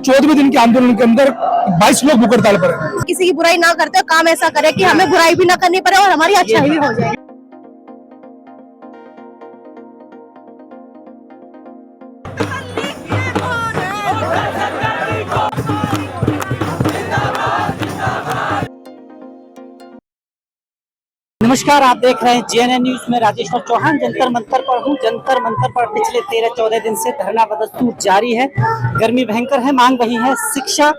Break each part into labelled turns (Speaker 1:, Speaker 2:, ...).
Speaker 1: 14वें दिन के आंदोलन के अंदर 22 लोग भूख हड़ताल पर हैं।
Speaker 2: किसी की बुराई ना करते, काम ऐसा करे कि हमें बुराई भी ना करनी पड़े और हमारी अच्छाई भी हो जाए।
Speaker 3: नमस्कार, आप देख रहे हैं JNN न्यूज में राजेश्वर चौहान जंतर मंतर पर हूँ। जंतर मंतर पर पिछले 13-14 दिन से धरना प्रदर्शन जारी है। गर्मी भयंकर है, मांग वही है शिक्षा,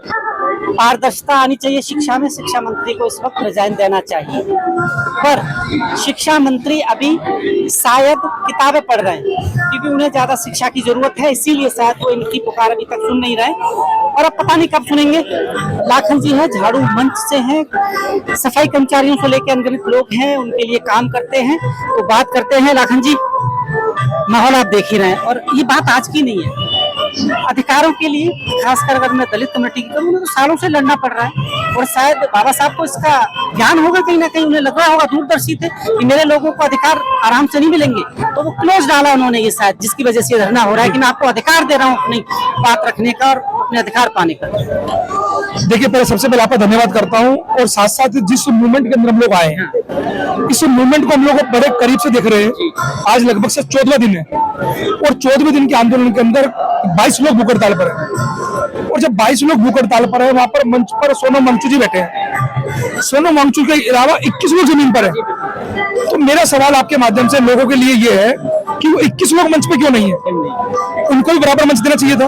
Speaker 3: पारदर्शिता आनी चाहिए शिक्षा में। शिक्षा मंत्री को इस वक्त रिजाइन देना चाहिए, पर शिक्षा मंत्री अभी शायद किताबें पढ़ रहे हैं क्योंकि उन्हें ज्यादा शिक्षा की जरूरत है, इसीलिए शायद वो इनकी पुकार अभी तक सुन नहीं रहे और अब पता नहीं कब सुनेंगे। लाखन जी है, झाड़ू मंच से हैं, सफाई कर्मचारियों से लेकर अनगिनत लोग हैं, उनके लिए काम करते हैं। तो बात करते हैं लाखन जी, माहौल आप देख ही रहे हैं और ये बात आज की नहीं है। अधिकारों के लिए खासकर अगर मैं दलित कम्युनिटी की करूँ तो सालों से लड़ना पड़ रहा है और शायद बाबा साहब को इसका ज्ञान होगा, कहीं ना कहीं उन्हें लग रहा होगा, दूरदर्शी थे कि मेरे लोगों को अधिकार आराम से नहीं मिलेंगे, तो वो क्लोज डाला उन्होंने ये शायद, जिसकी वजह से धरना हो रहा है कि मैं आपको अधिकार दे रहा हूँ अपनी बात रखने का और अपने अधिकार पाने का।
Speaker 1: देखिए, पहले सबसे पहले आपका धन्यवाद करता हूँ और साथ साथ जिस मूवमेंट के अंदर हम लोग आए हैं, इस मूवमेंट को हम लोग बड़े करीब से देख रहे हैं। आज लगभग से 14वां दिन है और 14वें दिन के आंदोलन के अंदर 22 लोग भूख हड़ताल पर हैं और जब 22 लोग भूख हड़ताल पर है, वहां पर मंच पर सोनम वांगचुक जी बैठे हैं। सोनम वांगचुक के अलावा 21 लोग जमीन पर है। तो मेरा सवाल आपके माध्यम से लोगों के लिए ये है कि वो 21 लोग मंच पे क्यों नहीं है? उनको भी बराबर मंच देना चाहिए था।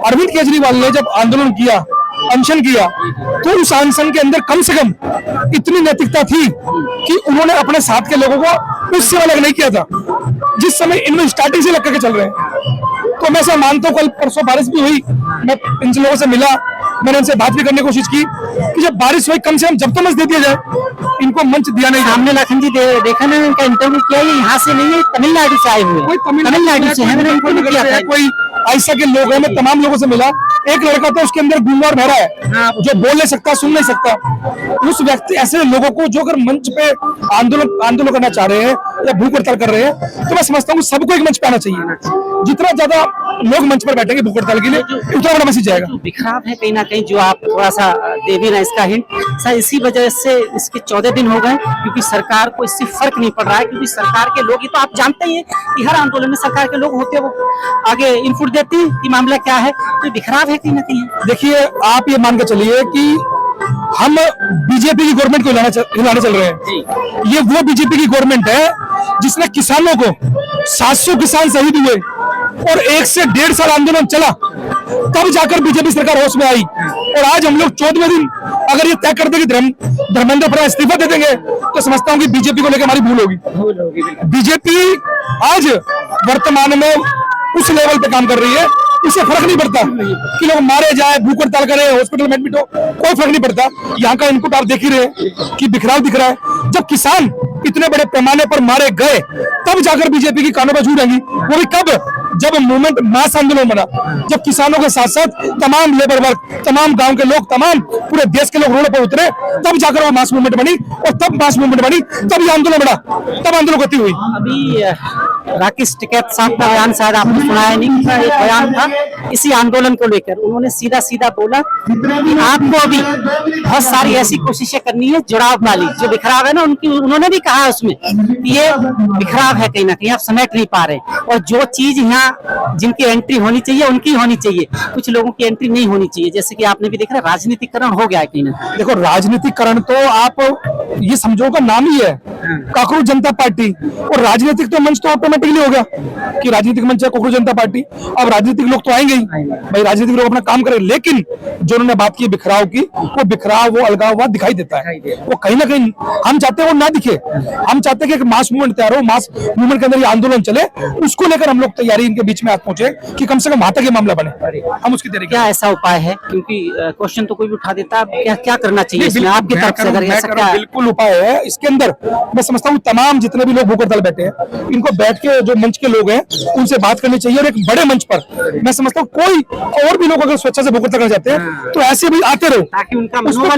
Speaker 1: अरविंद केजरीवाल ने जब आंदोलन किया, अनशन किया, तो उस अनशन के अंदर कम से कम इतनी नैतिकता थी कि उन्होंने अपने साथ के लोगों को उससे अलग नहीं किया था, जिस समय इनमें स्टार्टिंग से लग करके चल रहे हैं। तो मैं ऐसा मानता हूँ, कल परसों बारिश भी हुई, मैं इन लोगों से मिला, मैंने इनसे बात भी करने की कोशिश की कि जब बारिश हुई कम से कम जब तो मंच दे दिया जाए। इनको मंच दिया नहीं।
Speaker 3: हमने लाखन जी देखा ना, उनका इंटरव्यू किया, ये यहाँ से नहीं है, तमिलनाडु से आए हुए, तमिलनाडु से है, मैंने इंटरव्यू किया था।
Speaker 1: कोई ऐसा के लोग हैं, मैं तमाम लोगों से मिला। एक लड़का तो उसके अंदर गूंगा और बहरा है, जो बोल नहीं सकता, सुन नहीं सकता। उस व्यक्ति ऐसे लोगों को जो अगर मंच पे आंदोलन करना चाह रहे हैं या भूख हड़ताल कर रहे हैं, तो मैं समझता हूँ सबको एक मंच पे आना चाहिए। जितना ज्यादा लोग मंच पर बैठेंगे भूख हड़ताल के लिए, उतना बड़ा मैसेज जाएगा।
Speaker 3: बिखराव है कहीं ना कहीं, जो आप थोड़ा सा दे भी ना इसका हिंट, शायद इसी वजह से इसके 14 दिन हो गए, क्योंकि सरकार को इससे फर्क नहीं पड़ रहा है, क्योंकि सरकार के लोग ही तो आप जानते ही हैं कि हर आंदोलन में सरकार के लोग होते हैं, वो आगे इनपुट देती है कि मामला क्या है। तो बिखराव है कहीं ना कहीं।
Speaker 1: देखिए, आप ये मान के चलिए कि हम बीजेपी की गवर्नमेंट को हिलाने चल रहे हैं। ये वो बीजेपी की गवर्नमेंट है जिसने किसानों को 700 किसान शहीद हुए और 1 से 1.5 साल आंदोलन चला, तब जाकर बीजेपी सरकार होश में आई। और आज हम लोग 14वें दिन अगर ये तय कर दे कि धर्मेंद्र प्रधान इस्तीफा दे देंगे, तो समझता हूँ कि बीजेपी को लेकर हमारी भूल होगी। बीजेपी आज वर्तमान में उस लेवल पे काम कर रही है, इससे फर्क नहीं पड़ता कि लोग मारे जाए, भूख हड़ताल करे, हॉस्पिटल में एडमिट हो, कोई फर्क नहीं पड़ता। यहाँ का इनपुट आप देख ही रहे कि बिखराव दिख रहा है। जब किसान इतने बड़े पैमाने पर मारे गए, तब जाकर बीजेपी की कानों पर छू रहेंगी। वो भी कब? जब मूवमेंट मास आंदोलन बना, जब किसानों के साथ साथ तमाम लेबर वर्ग, तमाम गांव के लोग, तमाम पूरे देश के लोग रोड पर उतरे, तब जाकर वो मास मूवमेंट बनी और तब मास मूवमेंट बनी, तब ये आंदोलन बढ़ा, तब आंदोलन गति हुई।
Speaker 3: अभी राकेश टिकैत साहब का बयान शायद आपने सुनाया नहीं, एक बयान था इसी आंदोलन को लेकर। उन्होंने सीधा सीधा बोला कि आपको अभी बहुत सारी ऐसी कोशिशें करनी है जुड़ाव वाली, जो बिखराव है ना, उन्होंने भी कहा उसमें कि ये बिखराव है कहीं ना कहीं, आप समेट नहीं पा रहे, और जो चीज यहाँ जिनकी एंट्री होनी चाहिए उनकी होनी चाहिए, कुछ लोगों की एंट्री नहीं होनी चाहिए। जैसे कि आपने भी देखा, राजनीतिकरण हो गया है कहीं ना।
Speaker 1: देखो, राजनीतिकरण तो आप ये समझो का नाम ही है, कांग्रेस जनता पार्टी, और राजनीतिक तो मंच तो ऑटोमेटिकली हो गया कि राजनीतिक मंच है कांग्रेस जनता पार्टी। अब राजनीतिक लोग तो आएंगे ही भाई, राजनीतिक लोग अपना काम करें, लेकिन जो उन्होंने बात की बिखराव की, वो बिखराव, वो अलगाववाद दिखाई देता है। वो कहीं ना कहीं हम चाहते हैं वो ना दिखे। हम चाहते हैं कि एक मास मूवमेंट तैयार हो, मास मूवमेंट के अंदर ये आंदोलन चले, उसको लेकर हम लोग तैयारी इनके बीच में आज पहुंचे कि कम से कम वहां तक ये मामला बने, हम उसकी तैयारी।
Speaker 3: क्या ऐसा उपाय है? क्योंकि क्वेश्चन तो कोई भी उठा देता है, क्या करना चाहिए इसमें आपकी तरफ से? अगर ऐसा बिल्कुल
Speaker 1: उपाय है इसके अंदर, मैं समझता हूँ तमाम जितने भी लोग भूख हड़ताल बैठे हैं, इनको बैठ के जो मंच के लोग हैं उनसे बात करनी चाहिए, और एक बड़े मंच पर मैं समझता हूँ कोई और भी लोग अगर स्वेच्छा से भूख हड़ताल करना चाहते हैं तो ऐसे भी आते रहो,
Speaker 3: ताकि उनका मनोबल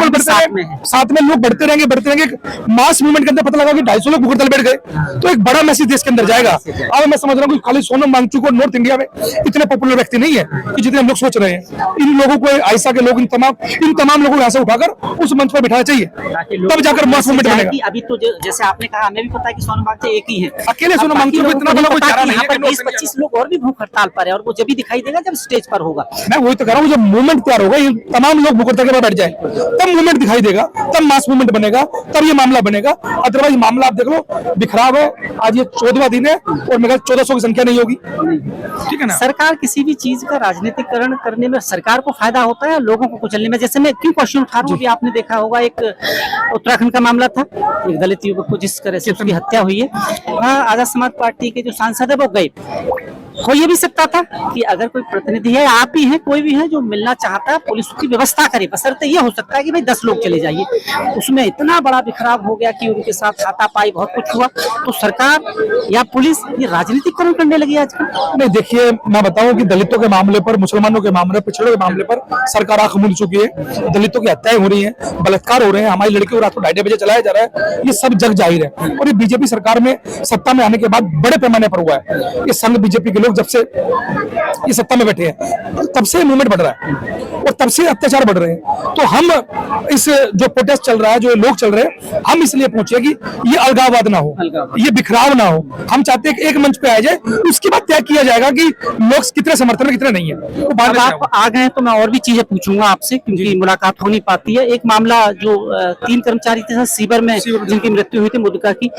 Speaker 3: बढ़े,
Speaker 1: साथ में लोग बढ़ते रहेंगे। मास मूवमेंट के अंदर पता लगा कि 250 लोग भूख हड़ताल बैठ गए, तो एक बड़ा मैसेज देश के अंदर जाएगा। अब मैं समझ रहा हूँ खाली सोनम सोनम वांगचुक और नॉर्थ इंडिया में इतने पॉपुलर व्यक्ति नहीं है कि जितने हम लोग सोच रहे हैं। इन लोगों को, आयशा के लोग, इन तमाम लोगों को यहाँ से उठाकर उस मंच पर बिठाना चाहिए, तब जाकर मास मूवमेंट बनेगा।
Speaker 3: अभी तो जैसे आपने कहा, हमें भी पता है कि सोनम वांगचुक एक ही है,
Speaker 1: अकेले सोनम वांगचुक इतना बड़ा कोई चारा नहीं है कि
Speaker 3: 20-25 लोग और भी भूख हड़ताल पर है, और वो जब भी दिखाई देगा जब स्टेज पर होगा।
Speaker 1: मैं वही तो कह रहा हूँ, जब मूवमेंट तैयार होगा, ये तमाम लोग भूख हड़ताल के बाद बैठ जाए, तब मूवमेंट दिखाई देगा, तब मास मूवमेंट बनेगा, तब ये मामला बनेगा। अदरवाइज मामला आप देख लो, बिखराव है। आज ये 14वां दिन है और मेरे 1400 की संख्या नहीं होगी, ठीक है ना।
Speaker 3: सरकार किसी भी चीज का राजनीतिकरण करने में सरकार को फायदा होता है, लोगों को कुचलने में। जैसे मैं क्यों क्वेश्चन उठा रहा हूँ, आपने देखा होगा एक उत्तराखंड का मामला था, एक दलित युवक को जिस तरह से उसकी हत्या हुई है, वहाँ आजाद समाज पार्टी के जो सांसद है वो गए। हो ये भी सकता था कि अगर कोई प्रतिनिधि है, आप ही हैं, कोई भी है जो मिलना चाहता है, पुलिस की व्यवस्था करे। बशर्ते ये हो सकता है कि भाई 10 लोग चले जाइए। उसमें इतना बड़ा बिखराव हो गया कि उनके साथ हाथापाई बहुत कुछ हुआ। तो सरकार या पुलिस ये राजनीतिकरण करने लगी आजकल।
Speaker 1: नहीं, देखिए मैं बताऊं कि दलितों के मामले पर, मुसलमानों के मामले, पिछड़ों के मामले पर सरकार आंख मूंद चुकी है। दलितों की हत्याएं हो रही हैं, बलात्कार हो रहे हैं, हमारी लड़की को रात को 2:30 बजे चलाया जा रहा है, ये सब जग जाहिर है। और ये बीजेपी सरकार में सत्ता में आने के बाद बड़े पैमाने पर हुआ है। ये संघ बीजेपी के लोग जब से ये सत्ता में बैठे हैं, तब से मूवमेंट बढ़ रहा है और तब से अत्याचार बढ़ रहे हैं। तो हम इस जो प्रोटेस्ट चल रहा है, जो लोग चल रहे हैं, हम इसलिए पहुंचे कि ये अलगाववाद ना हो, ये बिखराव ना हो। हम चाहते हैं कि एक मंच पे आ जाए, उसके बाद तय किया जाएगा कि लोग कितने समर्थन में, कितने नहीं है। तो बाद
Speaker 3: अब आप आ गए तो मैं और भी चीजें पूछूंगा आपसे, क्योंकि मुलाकात हो नहीं पाती है। एक मामला जो 3 कर्मचारी थे सीवर में जिनकी मृत्यु हुई थी, मुद्दा की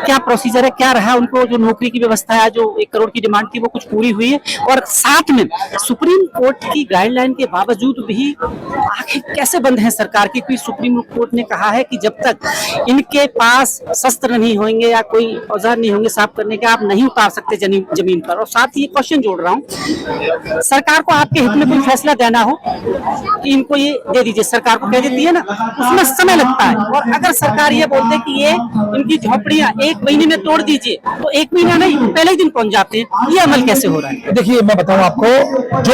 Speaker 3: क्या प्रोसीजर है, क्या रहा उनको जो नौकरी की व्यवस्था है, जो 1 करोड़ की डिमांड थी वो कुछ पूरी हुई है? और साथ में सुप्रीम कोर्ट की गाइडलाइन के बावजूद भी आखिर कैसे बंद है सरकार की? क्योंकि सुप्रीम कोर्ट ने कहा है कि जब तक इनके पास शस्त्र नहीं होंगे या कोई औजार नहीं होंगे साफ करने के, आप नहीं उतार सकते जमीन पर। और साथ ही ये क्वेश्चन जोड़ रहा हूँ, सरकार को आपके हित में कोई फैसला देना हो कि इनको ये दे दीजिए, सरकार को कह देती है ना, उसमें समय लगता है। और अगर सरकार ये बोलते कि ये इनकी झोपड़ियां 1 महीने में तोड़ दीजिए, तो 1 महीना नहीं, पहले ही दिन पहुंच जाते हैं। ये अमल कैसे हो रहा है?
Speaker 1: देखिए मैं बताऊं आपको, जो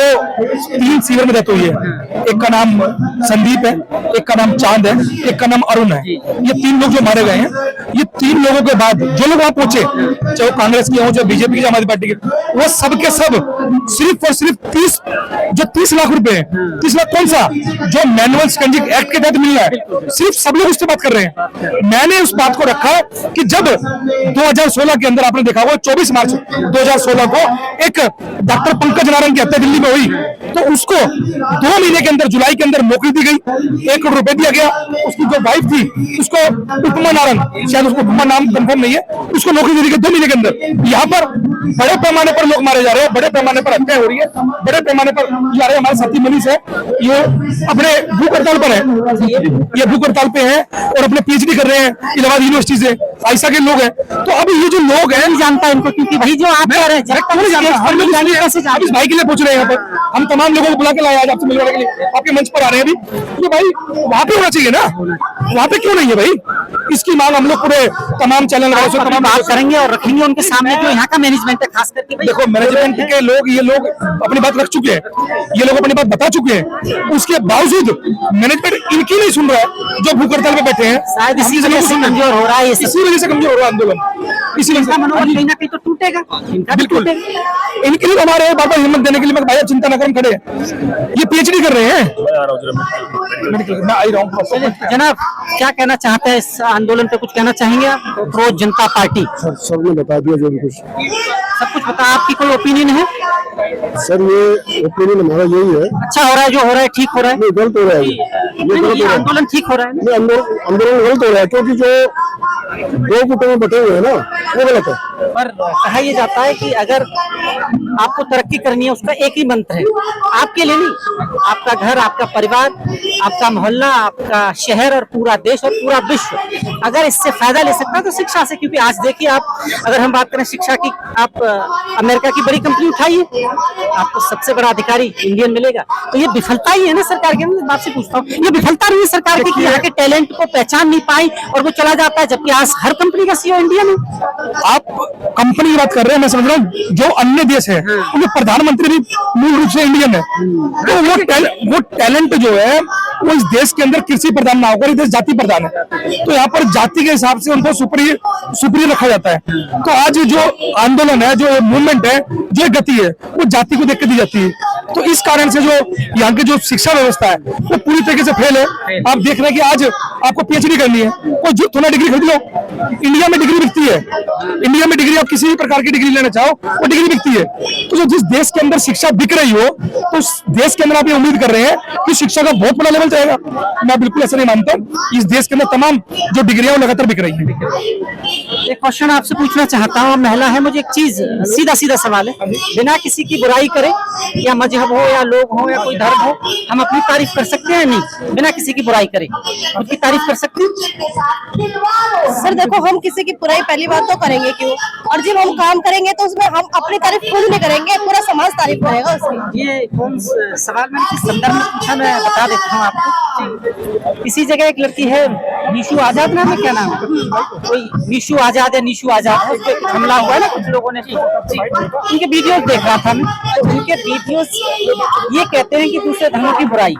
Speaker 1: 3 सीवर में डेथ हुई है, एक का नाम संदीप है, एक का नाम चांद है, एक का नाम अरुण है। ये 3 लोग जो मारे गए हैं, ये 3 लोगों के बाद जो लोग वहां पहुंचे, चाहे वो कांग्रेस के हो, चाहे बीजेपी की, आम आदमी पार्टी के, वो सब के सब सिर्फ और सिर्फ 30 लाख रुपए है। 30 लाख कौन सा? जो मैनुअल स्कैंजिंग एक्ट के तहत मिल रहा है, सिर्फ सब लोग उससे बात कर रहे हैं। मैंने उस बात को रखा कि जब 2016 के अंदर आपने देखा होगा, 24 मार्च 2016 को एक डॉक्टर पंकज नारायण की हत्या दिल्ली में हुई, तो उसको 2 महीने के अंदर, जुलाई के अंदर नौकरी दी गई, 1 करोड़ रुपए दिया गया। उसकी जो वाइफ थी, उसको उपमा नारायण, शायद उसको उपमा नाम कंफर्म नहीं है, उसको नौकरी दी गई 2 महीने के अंदर। यहाँ पर बड़े पैमाने पर लोग मारे जा रहे हैं, बड़े पैमाने पर हत्या हो रही है, बड़े पैमाने पर ये आ रहे। हमारे साथी मनीष है, ये अपने भूख हड़ताल पर है, ये भूख हड़ताल पे है और अपने PhD कर रहे हैं इलाहाबाद यूनिवर्सिटी से, आयशा के लोग हैं। तो अब ये जो लोग हैं,
Speaker 3: जानता है इनको, क्योंकि भाई जो आप कह रहे हैं
Speaker 1: आप इस भाई के लिए पूछ रहे हैं। यहाँ पर हम तमाम लोगों को बुला के लाए आज आपसे मिलने के लिए, आपके मंच पर आ रहे हैं अभी। ये भाई वहाँ पे होना चाहिए ना, वहाँ पे क्यों नहीं है भाई? इसकी मांग हम लोग पूरे तमाम चैनल वालों से तमाम
Speaker 3: बात करेंगे और रखेंगे उनके सामने, जो यहाँ का मैनेजमेंट है खास करके।
Speaker 1: देखो मैनेजमेंट के लोग, ये लोग अपनी बात रख चुके हैं, ये लोग अपनी बात बता चुके हैं, उसके बावजूद मैनेजमेंट इनकी नहीं सुन रहा है, जो भूख हड़ताल पे बैठे हैं।
Speaker 3: शायद इसी वजह से कमजोर हो रहा है,
Speaker 1: इसी वजह से कमजोर हो रहा है आंदोलन, इसी वजह से
Speaker 3: मनोबल कहीं ना कहीं तो टूटेगा,
Speaker 1: बिल्कुल। इनके लिए हमारे बार बार हिम्मत देने के लिए मैं भाई चिंता न करें, खड़े हैं। ये PhD कर रहे हैं, मैं आई रहा हूँ।
Speaker 3: जनाब क्या कहना चाहते हैं इस आंदोलन पे, कुछ कहना चाहेंगे आप? प्रो जनता पार्टी
Speaker 4: सर ने बता दिया जो भी कुछ,
Speaker 3: सब कुछ बता। आपकी कोई ओपिनियन है?
Speaker 4: सर ये ओपिनियन हमारा यही है।
Speaker 3: अच्छा हो रहा है जो हो रहा है, ठीक हो रहा है?
Speaker 4: नहीं, गलत हो रहा है, ये गलत हो रहा है।
Speaker 3: आंदोलन ठीक हो रहा है?
Speaker 4: नहीं, आंदोलन गलत हो रहा है, क्योंकि जो 2 गुटों में बटे हुए हैं ना, वो गलत है।
Speaker 3: पर कहा यह जाता है कि अगर आपको तरक्की करनी है, उसका एक ही मंत्र है, आपके लिए नहीं, आपका घर, आपका परिवार, आपका मोहल्ला, आपका शहर और पूरा देश और पूरा विश्व अगर इससे फायदा ले सकता है तो शिक्षा से। क्योंकि आज देखिए आप, अगर हम बात करें शिक्षा की, आप अमेरिका की बड़ी कंपनी उठाइए, आपको सबसे बड़ा अधिकारी इंडियन मिलेगा। तो ये विफलता ही है ना सरकार की। मैं आपसे पूछता हूँ, ये विफलता नहीं है सरकार की कि यहाँ के टैलेंट को पहचान नहीं पाई और वो चला जाता है, जबकि आज हर कंपनी का CEO इंडियन है।
Speaker 1: आप कंपनी की बात कर रहे हैं, मैं समझ रहा हूँ जो अन्य देश है उनमें प्रधानमंत्री भी मूल रूप से इंडियन है। तो वो टैलेंट जो है वो इस देश के अंदर कृषि प्रधान ना होकर इस देश जाति प्रधान है। तो यहाँ पर जाति के हिसाब से उनको सुप्रीम रखा जाता है। तो आज जो आंदोलन है, जो मूवमेंट है, जो गति है, वो जाति को देख के दी जाती है। तो इस कारण से जो यहाँ की जो शिक्षा व्यवस्था है वो पूरी तरीके से फेल है। आप देख रहे हैं कि आज आपको पीएचडी करनी है, कोई जो थोड़ा डिग्री खरीद लो, इंडिया में डिग्री बिकती है। इंडिया में डिग्री, आप किसी भी प्रकार की डिग्री लेना चाहो वो डिग्री बिकती है। तो जो जिस देश के अंदर शिक्षा बिक रही हो, तो उस देश के अंदर आप ये उम्मीद कर रहे हैं कि शिक्षा का बहुत बड़ा लेवल जाएगा। मैं बिल्कुल ऐसा नहीं मानता। इस देश के अंदर तमाम जो डिग्रियां वो लगातार बिक रही है।
Speaker 3: एक क्वेश्चन आपसे पूछना चाहता हूँ, महिला है, मुझे एक चीज सीधा सीधा सवाल है, बिना किसी की बुराई करे, या मजहब हो या लोग हो या कोई धर्म हो, हम अपनी तारीफ कर सकते हैं? नहीं, बिना किसी की बुराई करे उनकी तारीफ कर सकते हैं?
Speaker 2: सर देखो, हम किसी की बुराई पहली बात तो करेंगे क्यों, और जब हम काम करेंगे तो उसमें हम अपनी तारीफ खुद नहीं करेंगे, पूरा समाज तारीफ करेगा उसकी।
Speaker 3: ये कौन सवाल मैंने किस संदर्भ में पूछा, मैं बता देता हूँ आपको। किसी जगह एक लड़की है, निशु आजाद नाम है, क्या नाम है, कोई निशु आजाद है, निशु आजाद है, उस पर हमला हुआ है ना, कुछ लोगों ने, उनके वीडियोस देख रहा था मैं, तो उनके वीडियोस ये कहते हैं कि दूसरे धर्मों की बुराई।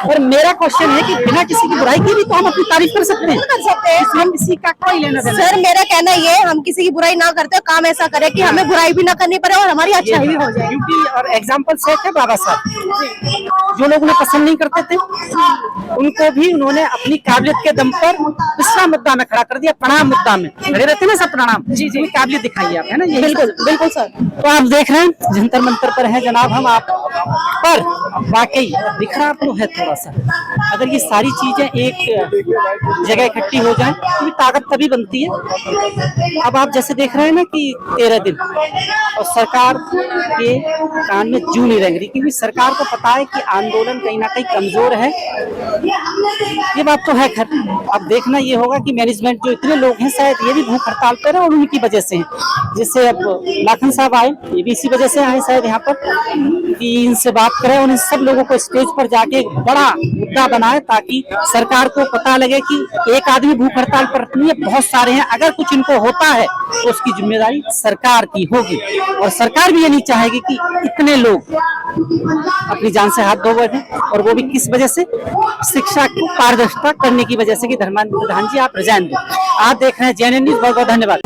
Speaker 3: और मेरा क्वेश्चन है कि बिना किसी की बुराई की भी तो हम अपनी तारीफ कर सकते हैं।
Speaker 2: कर सकते हैं,
Speaker 3: हम किसी का कोई लेना देना।
Speaker 2: सर मेरा कहना ये है, हम किसी की बुराई ना करते, काम ऐसा करें कि हमें बुराई भी ना करनी पड़े और हमारी अच्छाई भी हो जाए।
Speaker 3: क्योंकि और एग्जाम्पल सेट है बाबा साहब, जो लोग उन्हें पसंद नहीं करते थे उनको भी उन्होंने अपनी काबिलियत के दम पर दूसरा मुद्दा में खड़ा कर दिया, प्रणाम मुद्दा में खड़े रहते ना सब, प्रणाम जी जी, काबिलियत दिखाई आप, है ना? ये
Speaker 2: बिल्कुल बिल्कुल सर।
Speaker 3: तो आप देख रहे हैं जंतर मंतर पर है जनाब हम, आप पर वाकई बिखरा तो है थोड़ा सा। अगर ये सारी चीजें एक जगह इकट्ठी हो जाएं तो ताकत तभी बनती है। अब आप जैसे देख रहे हैं ना कि 13 दिन और सरकार के कान में जूं नहीं रंग रही, क्योंकि सरकार को पता है कि आंदोलन कहीं ना कहीं कमजोर है। ये बात तो है। खैर अब देखना ये होगा कि मैनेजमेंट जो इतने लोग हैं शायद ये भी भूख हड़ताल पर है और उनकी वजह से है। जैसे अब लाखन साहब आए, ये भी इसी वजह से आए शायद यहाँ पर कि इनसे बात करें और इन सब लोगों को स्टेज पर जाके एक बड़ा मुद्दा बनाए, ताकि सरकार को पता लगे कि एक आदमी भूख हड़ताल पर नहीं है, बहुत सारे हैं। अगर कुछ इनको होता है तो उसकी जिम्मेदारी सरकार की होगी, और सरकार भी ये नहीं चाहेगी कि इतने लोग अपनी जान से हाथ धो बैठे, और वो भी किस वजह से? शिक्षा को पारदर्शिता करने की वजह से कि धर्मेंद्र प्रधान जी आप रिजाइन दो। आप देख रहे हैं JNN न्यूज़, बहुत बहुत धन्यवाद।